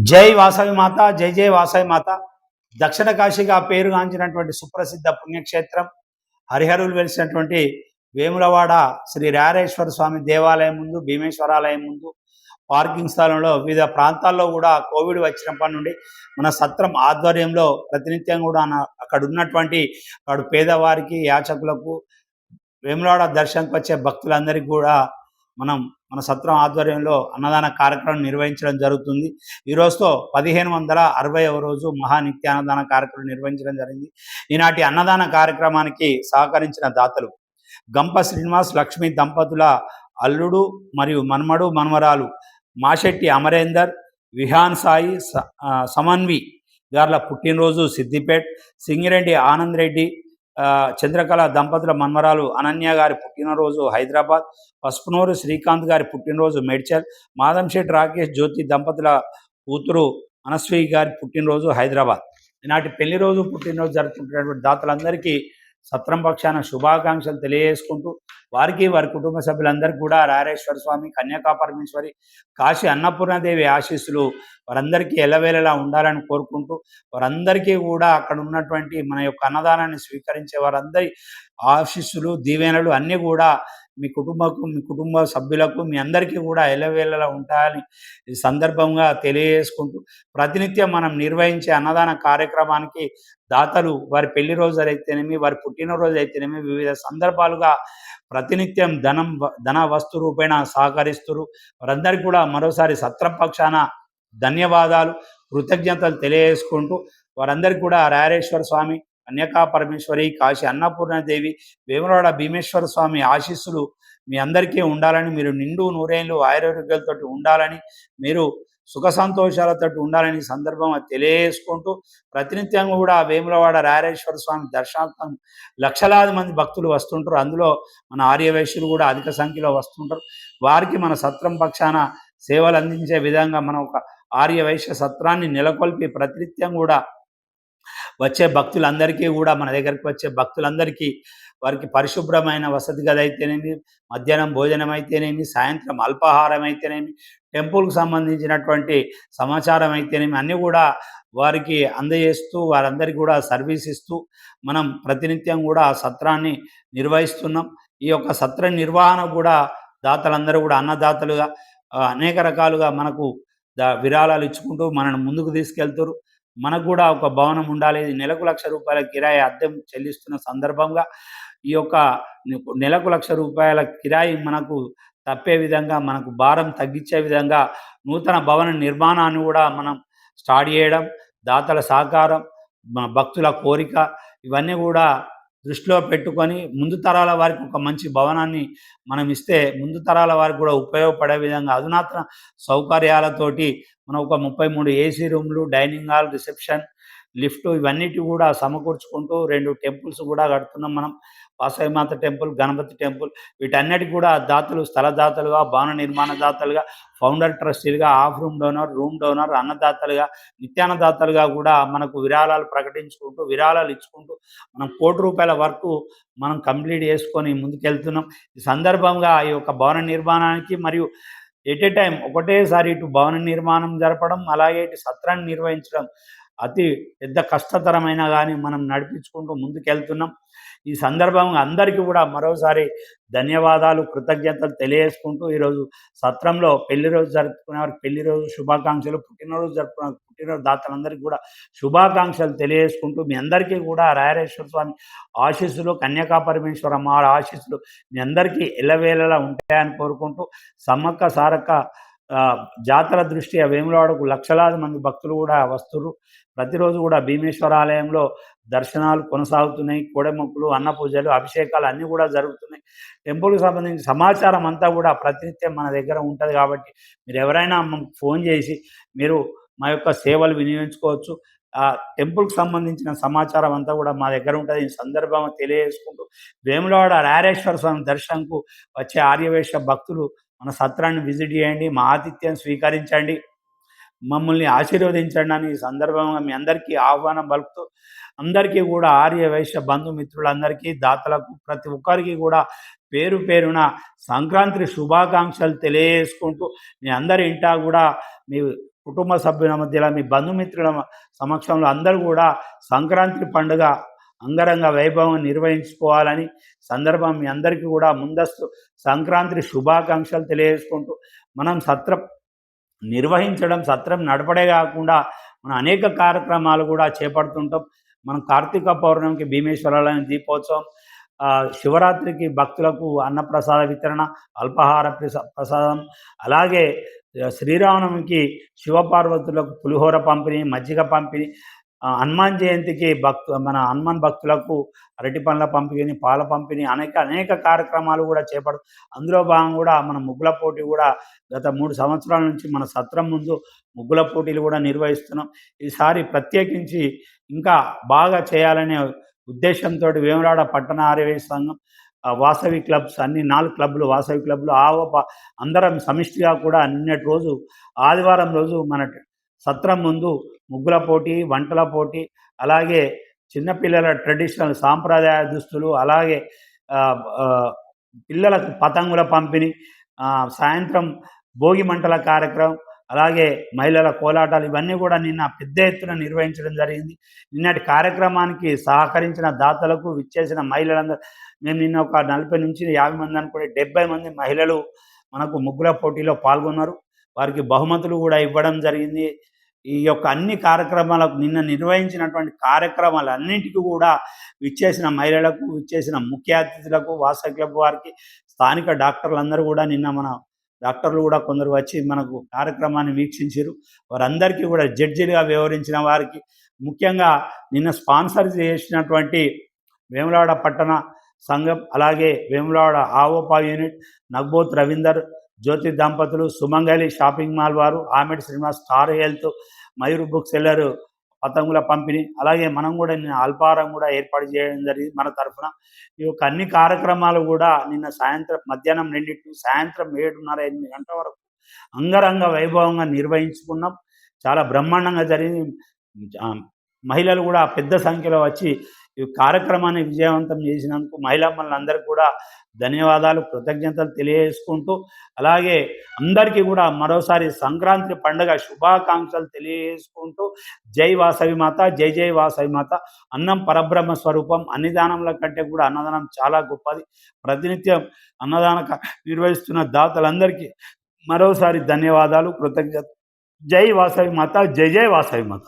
జై వాసవి మాత, జై జై వాసవి మాత. దక్షిణ కాశీగా పేరుగాంచినటువంటి సుప్రసిద్ధ పుణ్యక్షేత్రం, హరిహరులు వెలిసినటువంటి వేములవాడ శ్రీ రారేశ్వర స్వామి దేవాలయం ముందు, భీమేశ్వరాలయం ముందు పార్కింగ్ స్థలంలో వివిధ ప్రాంతాల్లో కూడా కోవిడ్ వచ్చినప్పటి నుండి మన సత్రం ఆధ్వర్యంలో ప్రతినిత్యం కూడా అక్కడ ఉన్నటువంటి పేదవారికి, యాచకులకు, వేములవాడ దర్శనంకి వచ్చే భక్తులందరికీ కూడా మన సత్రం ఆధ్వర్యంలో అన్నదాన కార్యక్రమం నిర్వహించడం జరుగుతుంది. ఈ రోజుతో 1560వ రోజు మహానిత్య అన్నదాన కార్యక్రమం నిర్వహించడం జరిగింది. ఈనాటి అన్నదాన కార్యక్రమానికి సహకరించిన దాతలు గంప శ్రీనివాస్ లక్ష్మి దంపతుల అల్లుడు మరియు మన్మడు మన్మరాలు మాశెట్టి అమరేందర్, విహాన్ సాయి, సమన్వి గార్ల పుట్టినరోజు సిద్దిపేట్, సింగిరెడ్డి ఆనంద్ రెడ్డి, చంద్రకళ దంపతుల మన్మరాలు అనన్య గారి పుట్టినరోజు హైదరాబాద్, పసుపునూరు శ్రీకాంత్ గారి పుట్టినరోజు మేడ్చల్, మాదంశెట్టి రాకేష్ జ్యోతి దంపతుల కూతురు అనస్వి గారి పుట్టినరోజు హైదరాబాద్. ఈనాటి పెళ్లి రోజు పుట్టినరోజు జరుపుకుంటున్నటువంటి దాతలందరికీ సత్రం పక్షాన శుభాకాంక్షలు తెలియజేసుకుంటూ వారికి, వారి కుటుంబ సభ్యులందరికీ కూడా రారేశ్వర స్వామి, కన్యకా పరమేశ్వరి, కాశీ అన్నపూర్ణాదేవి ఆశీస్సులు వారందరికీ ఎల్లవేళలా ఉండాలని కోరుకుంటూ, వారందరికీ కూడా అక్కడ ఉన్నటువంటి మన యొక్క అన్నదానాన్ని స్వీకరించే వారందరి ఆశీస్సులు, దీవెనలు అన్నీ కూడా మీ కుటుంబ సభ్యులకు, మీ అందరికీ కూడా ఎల్లవేళలా ఉంటాయని ఈ సందర్భంగా తెలియజేసుకుంటూ, ప్రతినిత్యం మనం నిర్వహించే అన్నదాన కార్యక్రమానికి దాతలు వారి పెళ్లి రోజు అయితేనేమి, వారి పుట్టినరోజు అయితేనేమి వివిధ సందర్భాలుగా ప్రతినిత్యం ధన వస్తు రూపేణ సహకరిస్తున్నారు. వారందరికీ కూడా మరోసారి సత్రం పక్షాన ధన్యవాదాలు, కృతజ్ఞతలు తెలియజేసుకుంటూ, వారందరికీ కూడా రారేశ్వర స్వామి, కన్యకా పరమేశ్వరి, కాశీ అన్నపూర్ణాదేవి, వేములవాడ భీమేశ్వర స్వామి ఆశీస్సులు మీ అందరికీ ఉండాలని, మీరు నిండు నూరేళ్ళు ఆయుర్వేదాలతో ఉండాలని, మీరు సుఖ సంతోషాలతో ఉండాలని సందర్భంగా తెలియజేసుకుంటూ, ప్రతినిత్యం కూడా వేములవాడ రారేశ్వర స్వామి దర్శనార్థం లక్షలాది మంది భక్తులు వస్తుంటారు. అందులో మన ఆర్యవైశ్యులు కూడా అధిక సంఖ్యలో వస్తుంటారు. వారికి మన సత్రం పక్షాన సేవలు అందించే విధంగా మనం ఒక ఆర్యవైశ్య సత్రాన్ని నెలకొల్పి ప్రతినిత్యం కూడా వచ్చే భక్తులందరికీ కూడా మన దగ్గరికి వచ్చే భక్తులందరికీ వారికి పరిశుభ్రమైన వసతి గది అయితేనేమి, మధ్యాహ్నం భోజనం అయితేనేమి, సాయంత్రం అల్పాహారం అయితేనేమి, టెంపుల్కి సంబంధించినటువంటి సమాచారం అయితేనేమి అన్నీ కూడా వారికి అందజేస్తూ, వారందరికీ కూడా సర్వీస్ ఇస్తూ మనం ప్రతినిత్యం కూడా సత్రాన్ని నిర్వహిస్తున్నాం. ఈ యొక్క సత్ర నిర్వహణ కూడా దాతలందరూ కూడా అన్నదాతలుగా అనేక రకాలుగా మనకు విరాళాలు ఇచ్చుకుంటూ మనల్ని ముందుకు తీసుకెళ్తారు. మనకు కూడా ఒక భవనం ఉండాలి. నెలకు ₹1,00,000 కిరాయి అద్దె చెల్లిస్తున్న సందర్భంగా ఈ యొక్క నెలకు ₹1,00,000 కిరాయి మనకు తప్పే విధంగా, మనకు భారం తగ్గించే విధంగా నూతన భవన నిర్మాణాన్ని కూడా మనం స్టార్ట్ చేయడం, దాతల సహకారం, మన భక్తుల కోరిక ఇవన్నీ కూడా దృష్టిలో పెట్టుకొని ముందు తరాల వారికి ఒక మంచి భవనాన్ని మనం ఇస్తే ముందు తరాల వారికి కూడా ఉపయోగపడే విధంగా అధునాతన సౌకర్యాలతోటి మనం ఒక 33 ఏసీ రూమ్లు, డైనింగ్ హాల్, రిసెప్షన్, లిఫ్ట్ ఇవన్నిటి కూడా సమకూర్చుకుంటూ 2 టెంపుల్స్ కూడా కడుతున్నాం మనం. వాసవిమాత టెంపుల్, గణపతి టెంపుల్ వీటన్నిటికి కూడా దాతలు, స్థల దాతలుగా, భవన నిర్మాణ దాతలుగా, ఫౌండర్ ట్రస్టీలుగా, half room donor, room donor, అన్నదాతలుగా, నిత్యాన్నదాతలుగా కూడా మనకు విరాళాలు ప్రకటించుకుంటూ, విరాళాలు ఇచ్చుకుంటూ మనం ₹1,00,00,000 వరకు మనం కంప్లీట్ చేసుకొని ముందుకెళ్తున్నాం. ఈ సందర్భంగా ఈ యొక్క భవన నిర్మాణానికి మరియు ఎట్ ఏ టైం ఒకటేసారి ఇటు భవన నిర్మాణం జరపడం, అలాగే ఇటు సత్రాన్ని నిర్వహించడం అతి పెద్ద కష్టతరమైన కానీ మనం నడిపించుకుంటూ ముందుకెళ్తున్నాం. ఈ సందర్భంగా అందరికీ కూడా మరోసారి ధన్యవాదాలు, కృతజ్ఞతలు తెలియజేసుకుంటూ ఈరోజు సత్రంలో పెళ్లి రోజు జరుపుకునే వారికి పెళ్లి రోజు శుభాకాంక్షలు, పుట్టినరోజు జరుపుకునే పుట్టినరోజు దాతలందరికీ కూడా శుభాకాంక్షలు తెలియజేసుకుంటూ మీ అందరికీ కూడా రాయరేశ్వర స్వామి ఆశీస్సులు, కన్యకా పరమేశ్వర అమ్మవారి ఆశీస్సులు మీ అందరికీ ఎల్లవేళలా ఉంటాయని కోరుకుంటూ, సమ్మక్క సారక్క జాతర దృష్ట్యా వేములవాడకు లక్షలాది మంది భక్తులు కూడా వస్తున్నారు. ప్రతిరోజు కూడా భీమేశ్వర ఆలయంలో దర్శనాలు కొనసాగుతున్నాయి. కోడెమొక్కులు, అన్న పూజలు, అభిషేకాలు అన్నీ కూడా జరుగుతున్నాయి. టెంపుల్కి సంబంధించిన సమాచారం అంతా కూడా ప్రతినిత్యం మన దగ్గర ఉంటుంది. కాబట్టి మీరు ఎవరైనా ఫోన్ చేసి మీరు మా యొక్క సేవలు వినియోగించుకోవచ్చు. టెంపుల్కి సంబంధించిన సమాచారం అంతా కూడా మా దగ్గర ఉంటుంది. ఈ సందర్భంగా తెలియజేసుకుంటూ వేములవాడ రారేశ్వర స్వామి దర్శనంకు వచ్చే ఆర్యవైశ్య భక్తులు మన సత్రాన్ని విజిట్ చేయండి, మా ఆతిథ్యం స్వీకరించండి, మమ్మల్ని ఆశీర్వదించండి అని ఈ సందర్భంగా మీ అందరికీ ఆహ్వానం పలుకుతూ, అందరికీ కూడా ఆర్యవైశ్య బంధుమిత్రులందరికీ, దాతలకు, ప్రతి ఒక్కరికి కూడా పేరు పేరున సంక్రాంతి శుభాకాంక్షలు తెలియజేసుకుంటూ, మీ అందరి ఇంటా కూడా మీ కుటుంబ సభ్యుల మధ్యలో, మీ బంధుమిత్రుల సమక్షంలో అందరూ కూడా సంక్రాంతి పండుగ అంగరంగ వైభవం నిర్వహించుకోవాలని సందర్భం మీ అందరికీ కూడా ముందస్తు సంక్రాంతి శుభాకాంక్షలు తెలియజేసుకుంటూ, మనం సత్రం నిర్వహించడం, సత్రం నడపడే కాకుండా మనం అనేక కార్యక్రమాలు కూడా చేపడుతుంటాం. మనం కార్తీక పౌర్ణమికి భీమేశ్వరాలయం దీపోత్సవం, శివరాత్రికి భక్తులకు అన్నప్రసాద వితరణ, అల్పాహార ప్రసాదం, అలాగే శ్రీరామనవమికి శివపార్వతులకు పులిహోర పంపిణీ, మజ్జిగ పంపిణీ, హనుమాన్ జయంతికి మన హనుమాన్ భక్తులకు అరటి పండ్ల పంపిణీ, పాల పంపిణీ, అనేక కార్యక్రమాలు కూడా అందులో భాగంగా కూడా మన ముగ్గుల పోటీ కూడా గత 3 సంవత్సరాల నుంచి మన సత్రం ముందు ముగ్గుల పోటీలు కూడా నిర్వహిస్తున్నాం. ఈసారి ప్రత్యేకించి ఇంకా బాగా చేయాలనే ఉద్దేశంతో వేములవాడ పట్టణ ఆర్యవైశ్య సంఘం, వాసవి క్లబ్స్, అన్ని 4 క్లబ్లు, వాసవి క్లబ్లు అందరం సమిష్టిగా కూడా నిన్నటి రోజు ఆదివారం రోజు మన సత్రం ముందు ముగ్గుల పోటీ, వంటల పోటీ, అలాగే చిన్నపిల్లల ట్రెడిషనల్ సాంప్రదాయ దుస్తులు, అలాగే పిల్లలకు పతంగుల పంపిణీ, సాయంత్రం భోగి మంటల కార్యక్రమం, అలాగే మహిళల కోలాటాలు, ఇవన్నీ కూడా నిన్న పెద్ద ఎత్తున నిర్వహించడం జరిగింది. నిన్నటి కార్యక్రమానికి సహకరించిన దాతలకు, విచ్చేసిన మహిళలందరూ, మేము నిన్న ఒక 40 నుంచి 50 మంది అనుకుంటే 70 మంది మహిళలు మనకు ముగ్గుల పోటీలో పాల్గొన్నారు. వారికి బహుమతులు కూడా ఇవ్వడం జరిగింది. ఈ యొక్క అన్ని కార్యక్రమాలకు, నిన్న నిర్వహించినటువంటి కార్యక్రమాలన్నింటికీ కూడా విచ్చేసిన మహిళలకు, విచ్చేసిన ముఖ్య అతిథులకు, వాసవి క్లబ్ వారికి, స్థానిక డాక్టర్లందరూ కూడా నిన్న మన డాక్టర్లు కూడా కొందరు వచ్చి మనకు కార్యక్రమాన్ని వీక్షించారు. వారందరికీ కూడా జడ్జిలుగా వ్యవహరించిన వారికి, ముఖ్యంగా నిన్న స్పాన్సర్ చేసినటువంటి వేములవాడ పట్టణ సంఘం, అలాగే వేములవాడ ఆవోపా యూనిట్, నగ్బోత్ రవీందర్, జ్యోతి దంపతులు, సుమంగళి షాపింగ్ మాల్ వారు, Amed Srinivas, star health, Mayur book seller పతంగుల పంపిణీ, అలాగే మనం కూడా నిన్న అల్పాహారం కూడా ఏర్పాటు చేయడం జరిగింది మన తరఫున. ఈ యొక్క అన్ని కార్యక్రమాలు కూడా నిన్న మధ్యాహ్నం 2 సాయంత్రం 7:30, 8 గంటల వరకు అంగరంగ వైభవంగా నిర్వహించుకున్నాం. చాలా బ్రహ్మాండంగా జరిగింది. మహిళలు కూడా పెద్ద సంఖ్యలో వచ్చి ఈ కార్యక్రమాన్ని విజయవంతం చేసినందుకు మహిళమ్మలందరికీ కూడా ధన్యవాదాలు, కృతజ్ఞతలు తెలియజేసుకుంటూ, అలాగే అందరికీ కూడా మరోసారి సంక్రాంతి పండుగ శుభాకాంక్షలు తెలియజేసుకుంటూ, జై వాసవి మాత, జై జై వాసవి మాత. అన్నం పరబ్రహ్మ స్వరూపం. అన్నదానంల కంటే కూడా అన్నదానం చాలా గొప్పది. ప్రతినిత్యం అన్నదాన నిర్వహిస్తున్న దాతలందరికీ మరోసారి ధన్యవాదాలు, కృతజ్ఞత. జై వాసవి మాత, జై జై వాసవి మాత.